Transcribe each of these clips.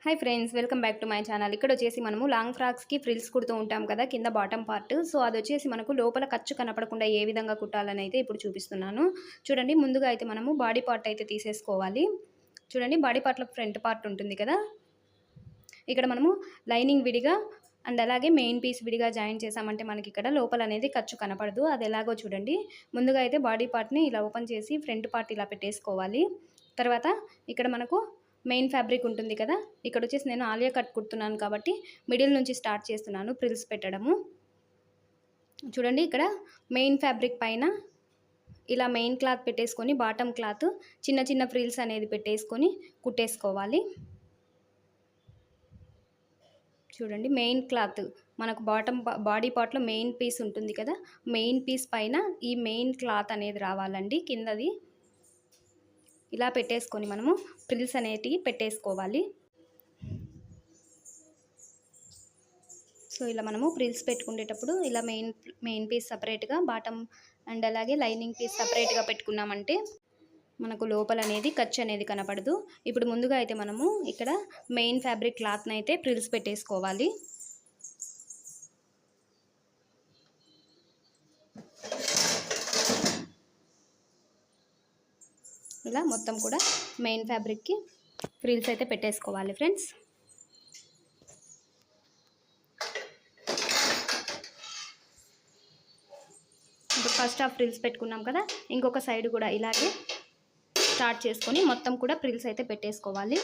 Hi friends, welcome back to my channel. ఇక్కడ వచ్చేసి మనము లాంగ్ ఫ్రాక్స్కి ఫ్రిల్స్ కుడుతూ ఉంటాం కదా, కింద బాటమ్ పార్ట్. సో అది వచ్చేసి మనకు లోపల ఖర్చు కనపడకుండా ఏ విధంగా కుట్టాలని అయితే ఇప్పుడు చూపిస్తున్నాను. చూడండి, ముందుగా అయితే మనము బాడీ పార్ట్ అయితే తీసేసుకోవాలి. చూడండి, బాడీ పార్ట్లో ఫ్రంట్ పార్ట్ ఉంటుంది కదా, ఇక్కడ మనము లైనింగ్ విడిగా అండ్ అలాగే మెయిన్ పీస్ విడిగా జాయిన్ చేసామంటే మనకి ఇక్కడ లోపల అనేది ఖర్చు కనపడదు. అది ఎలాగో చూడండి. ముందుగా అయితే బాడీ పార్ట్ని ఇలా ఓపెన్ చేసి ఫ్రంట్ పార్ట్ ఇలా పెట్టేసుకోవాలి. తర్వాత ఇక్కడ మనకు మెయిన్ ఫ్యాబ్రిక్ ఉంటుంది కదా, ఇక్కడ వచ్చేసి నేను ఆలియా కట్ కుడుతున్నాను కాబట్టి మిడిల్ నుంచి స్టార్ట్ చేస్తున్నాను ప్రిల్స్ పెట్టడము. చూడండి, ఇక్కడ మెయిన్ ఫ్యాబ్రిక్ పైన ఇలా మెయిన్ క్లాత్ పెట్టేసుకొని బాటమ్ క్లాత్ చిన్న చిన్న ఫ్రిల్స్ అనేది పెట్టేసుకొని కుట్టేసుకోవాలి. చూడండి, మెయిన్ క్లాత్ మనకు బాడీ పార్ట్లో మెయిన్ పీస్ ఉంటుంది కదా, మెయిన్ పీస్ పైన ఈ మెయిన్ క్లాత్ అనేది రావాలండి కిందది. ఇలా పెట్టేసుకొని మనము ఫ్రిల్స్ అనేటివి పెట్టేసుకోవాలి. సో ఇలా మనము ఫ్రిల్స్ పెట్టుకునేటప్పుడు ఇలా మెయిన్ పీస్ సపరేట్గా, బాటమ్ అండ్ అలాగే లైనింగ్ పీస్ సపరేట్గా పెట్టుకున్నామంటే మనకు లోపల అనేది ఖర్చు అనేది కనపడదు. ఇప్పుడు ముందుగా అయితే మనము ఇక్కడ మెయిన్ ఫ్యాబ్రిక్ క్లాత్ని అయితే ఫ్రిల్స్ పెట్టేసుకోవాలి. ఇలా మొత్తం కూడా మెయిన్ ఫ్యాబ్రిక్కి ఫ్రిల్స్ అయితే పెట్టేసుకోవాలి ఫ్రెండ్స్. ఇప్పుడు ఫస్ట్ హాఫ్ ఫ్రిల్స్ పెట్టుకున్నాం కదా, ఇంకొక సైడ్ కూడా ఇలాగే స్టార్ట్ చేసుకొని మొత్తం కూడా ఫ్రిల్స్ అయితే పెట్టేసుకోవాలి.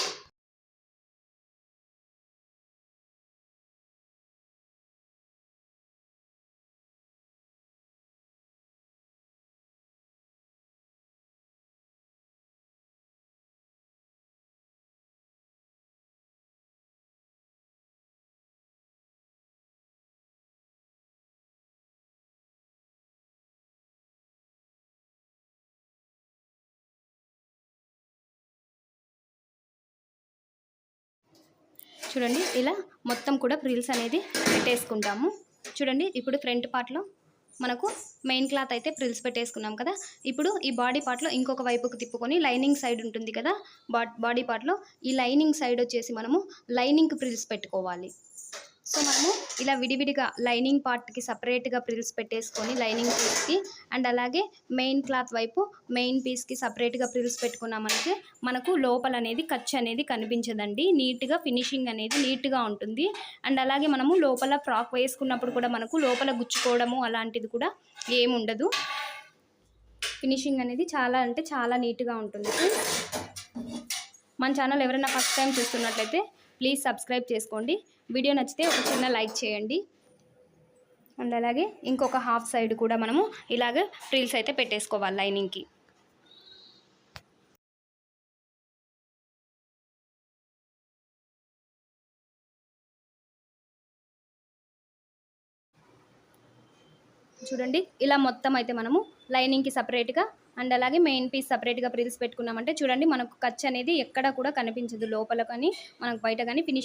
చూడండి, ఇలా మొత్తం కూడా ఫ్రిల్స్ అనేది పెట్టేసుకుంటాము. చూడండి, ఇప్పుడు ఫ్రంట్ పార్ట్లో మనకు మెయిన్ క్లాత్ అయితే ఫ్రిల్స్ పెట్టేసుకున్నాం కదా. ఇప్పుడు ఈ బాడీ పార్ట్లో ఇంకొక వైపుకు తిప్పుకొని లైనింగ్ సైడ్ ఉంటుంది కదా, బాడీ పార్ట్లో ఈ లైనింగ్ సైడ్ వచ్చేసి మనము లైనింగ్కి ఫ్రిల్స్ పెట్టుకోవాలి. సో మనము ఇలా విడివిడిగా లైనింగ్ పార్ట్కి సపరేట్గా ఫ్రిల్స్ పెట్టేసుకొని లైనింగ్ పీస్కి అండ్ అలాగే మెయిన్ క్లాత్ వైపు మెయిన్ పీస్కి సపరేట్గా ఫ్రిల్స్ పెట్టుకున్నామంటే మనకు లోపల అనేది ఖర్చు అనేది కనిపించదండి. నీట్గా ఫినిషింగ్ అనేది నీట్గా ఉంటుంది. అండ్ అలాగే మనము లోపల ఫ్రాక్ వేసుకున్నప్పుడు కూడా మనకు లోపల గుచ్చుకోవడము అలాంటిది కూడా ఏముండదు. ఫినిషింగ్ అనేది చాలా అంటే చాలా నీట్గా ఉంటుంది. మన ఛానల్ ఎవరైనా ఫస్ట్ టైం చూస్తున్నట్లయితే ప్లీజ్ సబ్స్క్రైబ్ చేసుకోండి. వీడియో నచ్చితే ఒక చిన్న లైక్ చేయండి. అండ్ అలాగే ఇంకొక హాఫ్ సైడ్ కూడా మనము ఇలాగ ఫ్రిల్స్ అయితే పెట్టేసుకోవాలి లైనింగ్కి. చూడండి, ఇలా మొత్తం అయితే మనము లైనింగ్కి సపరేట్గా అండ్ అలాగే మెయిన్ పీస్ సపరేట్గా ఫ్రిల్స్ పెట్టుకున్నామంటే చూడండి మనకు ఖర్చు అనేది ఎక్కడ కూడా కనిపించదు, లోపల కానీ మనకు బయట కానీ ఫినిష్